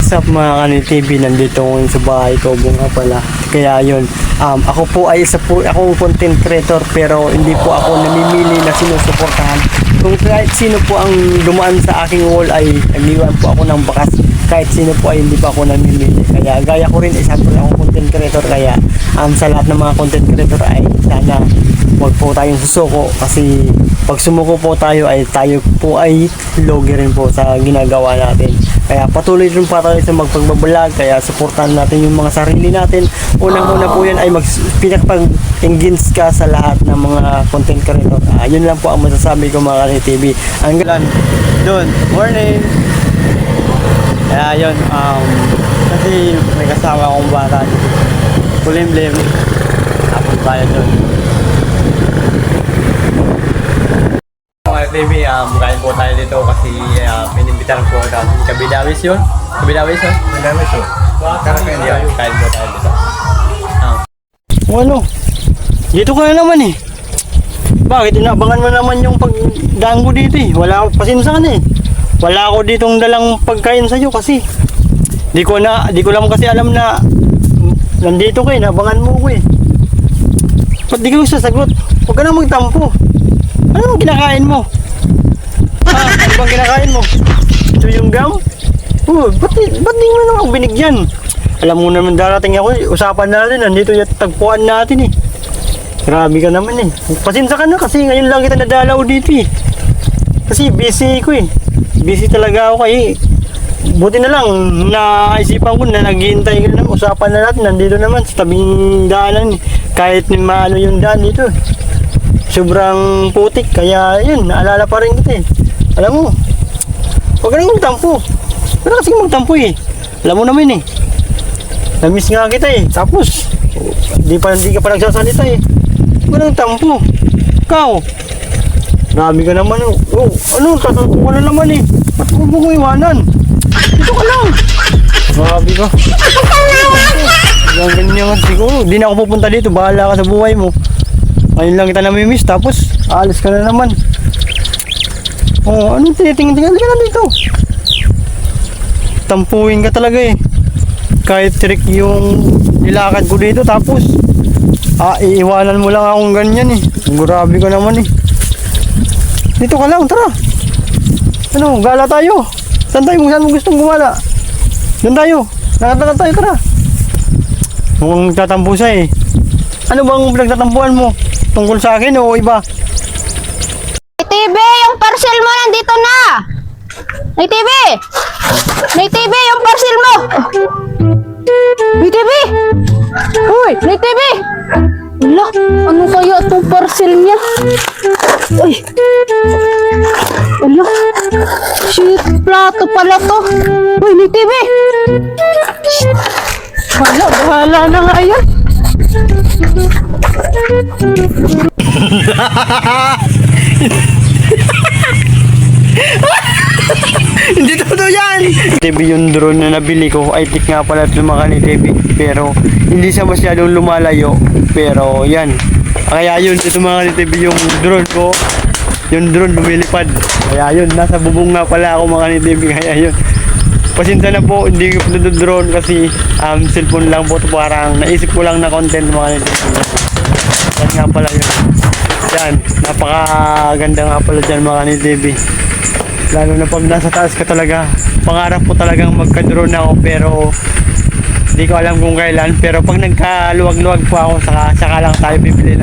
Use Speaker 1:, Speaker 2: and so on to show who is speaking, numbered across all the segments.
Speaker 1: What's up mga Kani-TV, nandito ngayon sa bahay ko nga pala. Kaya yun, ako po ay akong content creator pero hindi po ako namimili na sinusuportahan. Kung kahit sino po ang dumaan sa aking wall ay nag-iwan po ako ng bakas. Kahit sino po ay hindi pa ako namimili. Kaya gaya ko rin, isa po akong content creator. Kaya sa lahat ng mga content creator ay sana wag po tayong susuko. Kasi pag sumuko po tayo po ay logi rin po sa ginagawa natin. Kaya patuloy rin pa tayo sa magpagbablog. Kaya supportan natin yung mga sarili natin. Unang-una po yan ay pinakapag-engage ka sa lahat ng mga content creator. Yun lang po ang masasabi ko mga Kani-TV. Ang galan doon, morning. Kaya yun, kasi may kasama akong bata dito. Kulimlim. Tapos tayo doon. Baby, kain po tayo dito kasi inimbitan po natin Kabidawis yun. Kabidawis yun? Kabidawis yun. Kain po tayo dito. Ano? Dito ka na naman eh. Bakit? Inabangan mo naman yung pagdaan ko dito eh. Wala ako, pasensya ka na eh. Wala ako ditong dalang pagkain sa'yo kasi di ko lang kasi alam na nandito ka eh. Nabangan mo ko eh. Ba't di ka sasagot? Huwag ka na magtampo. Ano kinakain mo? Ano bang kinakain mo? Ito yung gum? Ba't di mo naman ako binigyan? Alam mo naman darating ako, usapan natin, nandito yung tagpuan natin eh. Grabe ka naman eh. Pasensya ka na kasi ngayon lang kita nadalaw dito eh. Kasi busy ko eh. Busy talaga ako eh. Buti na lang, naisipan ko na naghihintay ka naman. Usapan na natin, nandito naman sa tabing daanan eh. Kahit maano yung daan dito eh. Sobrang putik, kaya yun, naalala pa rin kita eh. Alam mo, huwag ka nang magtampo. Pero kasi magtampo eh. Alam mo naman eh. Namiss nga kita eh. Tapos, di ka pa nagsasalita eh. Huwag ka nang tampo. Ikaw, grabe ka naman oh. Tatanpo ka na naman eh. Ba't mo iwanan? Dito ka lang. Grabe ka. Ganyan siguro. Di na ako pupunta dito. Bahala ka sa buhay mo. Ngayon lang kita namimiss, tapos aalis ka na naman. Anong tinitingin-tingin ka na dito? Tampuin ka talaga eh. Kahit trick yung nilakad ko dito, tapos iiwanan mo lang akong ganyan eh. Grabe ka naman eh. Dito ka lang, tara. Gala tayo. Saan mo gustong gumala? Doon tayo. Nakatagal tayo, tara. Mukhang nagtatampo siya eh. Ano bang pinagtatampuan mo? Tungkol sa akin o iba?
Speaker 2: TV, yung parcel mo nandito na! TV! TV, yung parcel mo! TV! Uy, TV! Wala, ano kaya itong parcel niya? Uy! Wala! Shit, plato pala to! Uy, TV! Wala, bahala na nga yan!
Speaker 1: Hindi totoo yan! TV yung drone na nabili ko, ay tik nga pala ito mga Kani-TV. Pero hindi siya masyadong lumalayo. Pero yan. Kaya yun, ito mga Kani-TV yung drone ko. Yung drone lumilipad. Kaya yun, nasa bubong nga pala ako mga Kani-TV. Kaya yun. Pasensya na po, hindi ko po drone kasi cellphone lang po. Parang naisip ko lang na content mga Kani-TV. Yan nga pala yun. Yan, napakaganda nga pala dyan mga Kani-TV. Lalo na pag nasa taas ka talaga. Pangarap ko talagang magka-drone ako pero hindi ko alam kung kailan. Pero pag nagkaluwag-luwag po ako, saka lang tayo bibili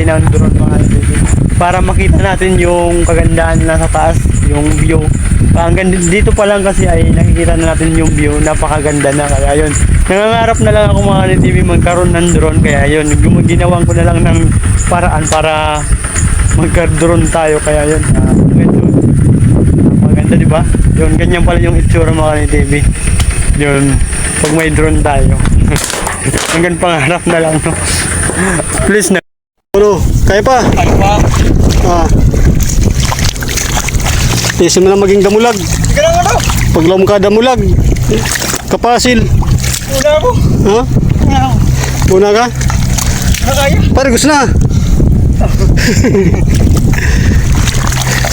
Speaker 1: ng drone mga Kani-TV. Para makita natin yung kagandahan na sa taas, yung view. Hanggang dito pa lang kasi ay nakikita na natin yung view, napakaganda na. Kaya yun, nangangarap na lang ako mga Kani-TV magkaroon ng drone. Kaya yun, ginawan ko na lang ng paraan para magka-drone tayo. Kaya yun, maganda diba? Yun, ganyan pala yung itsura mga Kani-TV. Yun, pag may drone tayo. Hanggang pangarap na lang, no? Please na. Kaya pa? Kaya pa? Isin mo na maging damulag. Paglam ka damulag, kapasil. Una ako. Ha? Una ako. Una ka? Nakaya. Pare, gusto na.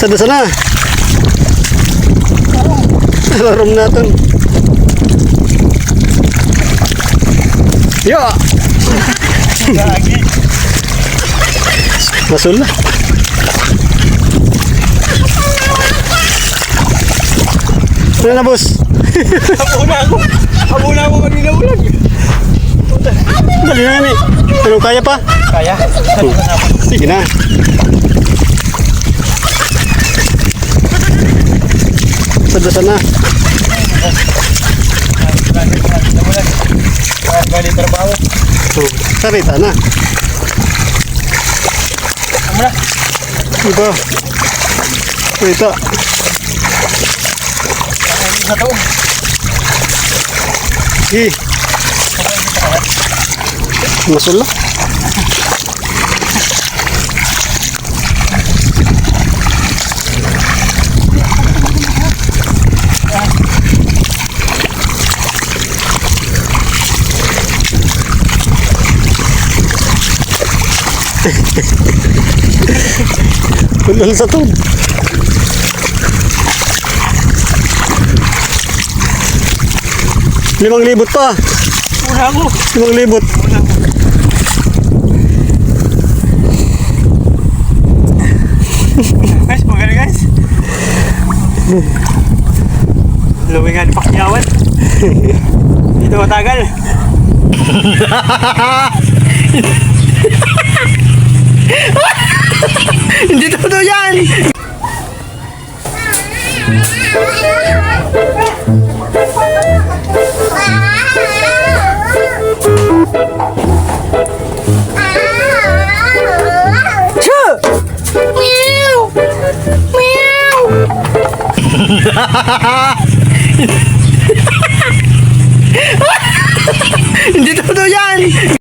Speaker 1: Sana. Alarm natin.
Speaker 3: Yo! Masul na. Ano na, boss?
Speaker 1: Abuna ako kanina ulan.
Speaker 3: Dali na yan eh. Pero kaya pa?
Speaker 1: Kaya?
Speaker 3: Sige na. Sadasan na.
Speaker 1: Bali trabaho.
Speaker 3: Sarita na.
Speaker 1: Amra.
Speaker 3: Iba. Sarita.
Speaker 1: Sa to.
Speaker 3: Sige. Masul na. Tulol sa tub. ₱5,000 pa.
Speaker 1: Una ako.
Speaker 3: 5,000.
Speaker 1: Guys, magaling guys. Luwingan pakyawan. Dito matagal. Hindi totoo yan! Hindi totoo yan!